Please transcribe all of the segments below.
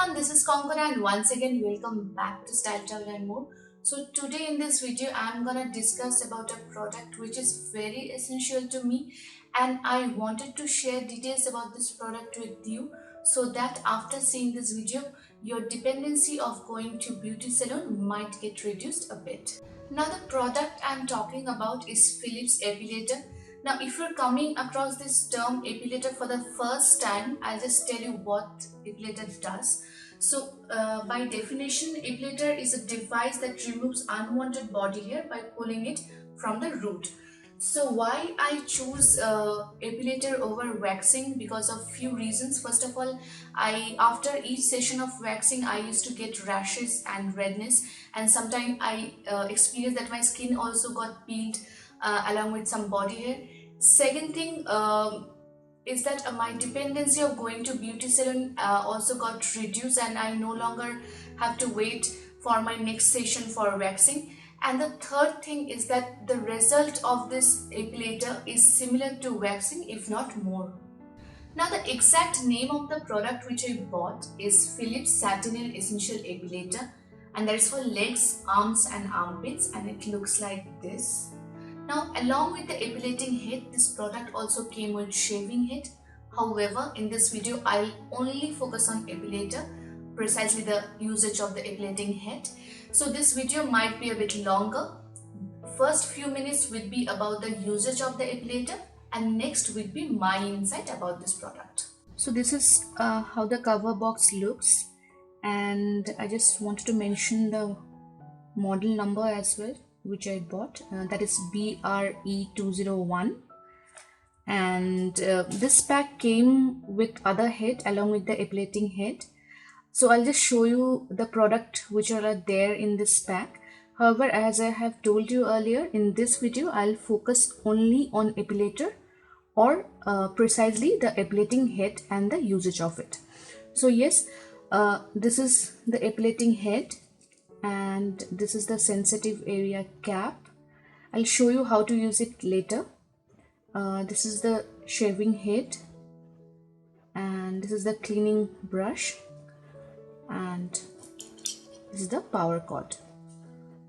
everyone, this is Konkona and once again welcome back to Style Travel and More. So today in this video I'm gonna discuss about a product which is very essential to me, and I wanted to share details about this product with you so that after seeing this video your dependency of going to beauty salon might get reduced a bit. Now the product I'm talking about is Philips Epilator. Now if you're coming across this term Epilator for the first time, I'll just tell you what Epilator does. So by definition, Epilator is a device that removes unwanted body hair by pulling it from the root. So why I choose Epilator over waxing? Because of few reasons. First of all, I after each session of waxing I used to get rashes and redness, and sometimes I experienced that my skin also got peeled along with some body hair. Second thing is that my dependency of going to beauty salon also got reduced, and I no longer have to wait for my next session for waxing. And the third thing is that the result of this epilator is similar to waxing, if not more. Now the exact name of the product which I bought is Philips Satinel Essential Epilator, and that is for legs, arms and armpits, and it looks like this. Now along with the epilating head, this product also came with shaving head. However, in this video I'll only focus on epilator, precisely the usage of the epilating head. So this video might be a bit longer. First few minutes will be about the usage of the epilator, and next will be my insight about this product. So this is how the cover box looks, and I just wanted to mention the model number as well which I bought, that is BRE201, and this pack came with other head along with the epilating head. So I'll just show you the product which are there in this pack. However, as I have told you earlier, in this video I'll focus only on epilator, or precisely the epilating head and the usage of it. So yes, this is the epilating head and this is the sensitive area cap. I'll show you how to use it later. This is the shaving head, and this is the cleaning brush, and this is the power cord.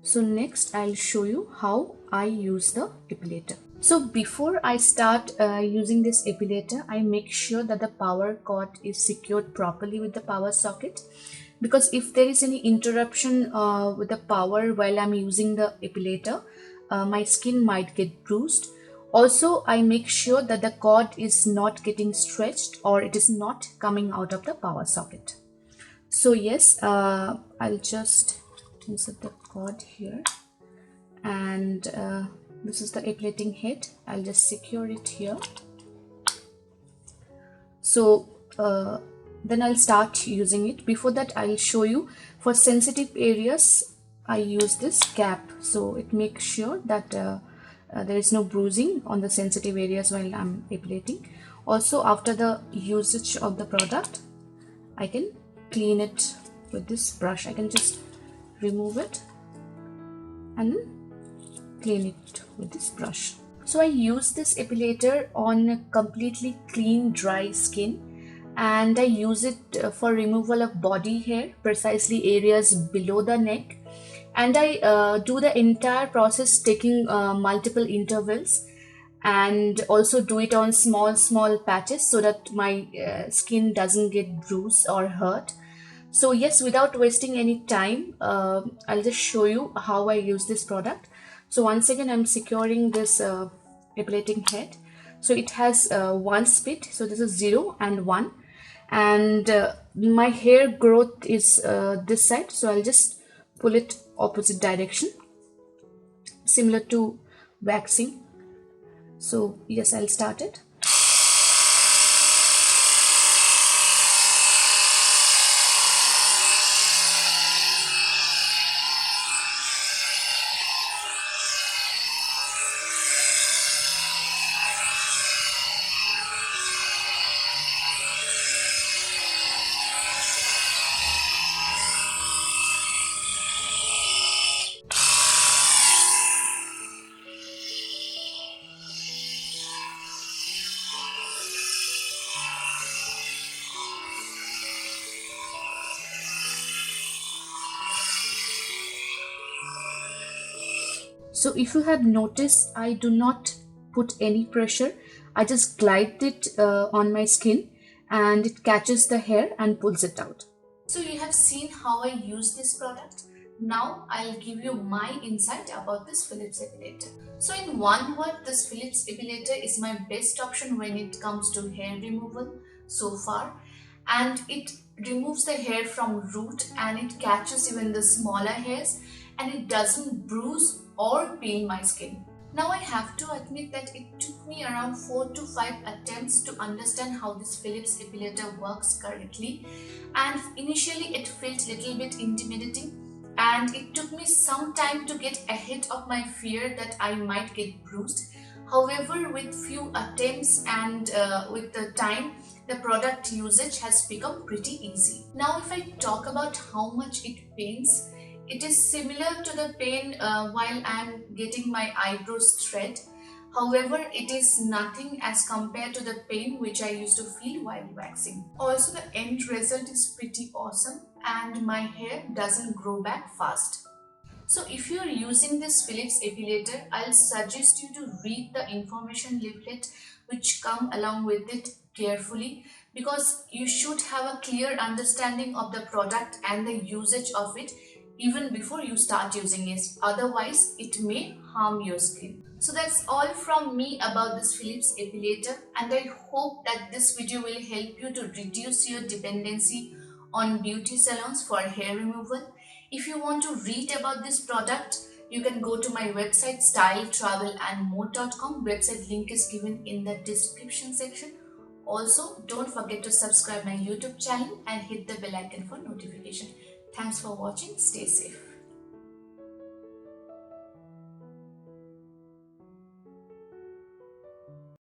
So next I'll show you how I use the epilator. So before I start using this epilator, I make sure that the power cord is secured properly with the power socket, because if there is any interruption with the power while I'm using the epilator, my skin might get bruised. Also, I make sure that the cord is not getting stretched or it is not coming out of the power socket. So yes, I'll just insert the cord here, and this is the epilating head. I'll just secure it here. So then I'll start using it. Before that, I'll show you, for sensitive areas I use this cap, so it makes sure that there is no bruising on the sensitive areas while I'm epilating. Also, after the usage of the product, I can clean it with this brush. I can just remove it and clean it with this brush. So I use this epilator on a completely clean, dry skin, and I use it for removal of body hair, precisely areas below the neck, and I do the entire process taking multiple intervals, and also do it on small patches so that my skin doesn't get bruised or hurt. So yes, without wasting any time, I'll just show you how I use this product. So once again, I'm securing this epilating head. So it has one spit, so this is 0 and 1, and my hair growth is this side, so I'll just pull it opposite direction, similar to waxing. So yes, I'll start it. So if you have noticed, I do not put any pressure. I just glide it on my skin, and it catches the hair and pulls it out. So you have seen how I use this product. Now I'll give you my insight about this Philips Epilator. So in one word, this Philips Epilator is my best option when it comes to hair removal so far. And it removes the hair from root, and it catches even the smaller hairs, and it doesn't bruise or peel my skin. Now I have to admit that it took me around 4 to 5 attempts to understand how this Philips Epilator works correctly, and initially it felt a little bit intimidating, and it took me some time to get ahead of my fear that I might get bruised. However, with few attempts and with the time, the product usage has become pretty easy. Now if I talk about how much it pains, it is similar to the pain while I am getting my eyebrows thread. However, it is nothing as compared to the pain which I used to feel while waxing. Also, the end result is pretty awesome, and my hair doesn't grow back fast. So if you are using this Philips Epilator, I'll suggest you to read the information leaflet which come along with it carefully, because you should have a clear understanding of the product and the usage of it even before you start using it. Otherwise, it may harm your skin. So that's all from me about this Philips Epilator, and I hope that this video will help you to reduce your dependency on beauty salons for hair removal. If you want to read about this product, you can go to my website styletravelandmore.com. Website link is given in the description section. Also, don't forget to subscribe my YouTube channel and hit the bell icon for notification. Thanks for watching. Stay safe.